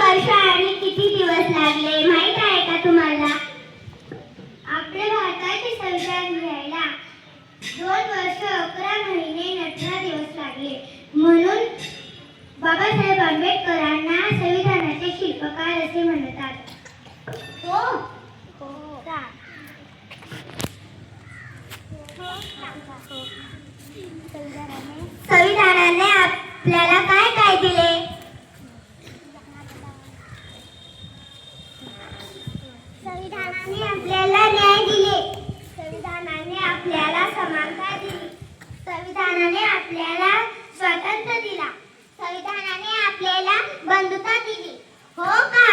वर्ष आणि किती दिवस लागले माहित आहे का तुम्हाला? आपल्या भारताचे संविधान लिहायला 2 वर्ष 11 महिने 18 दिवस लागले. म्हणून बाबासाहेब आंबेडकरांना संविधानाचे शिल्पकार असे म्हणतात. हो. संविधानाने आपल्याला काय काय दिले? संविधानाने आपल्याला न्याय दिले. संविधानाने आपल्याला समानता दिली. संविधानाने आपल्याला स्वातंत्र्य दिला. संविधानाने आपल्याला बंधुता दिली. हो का?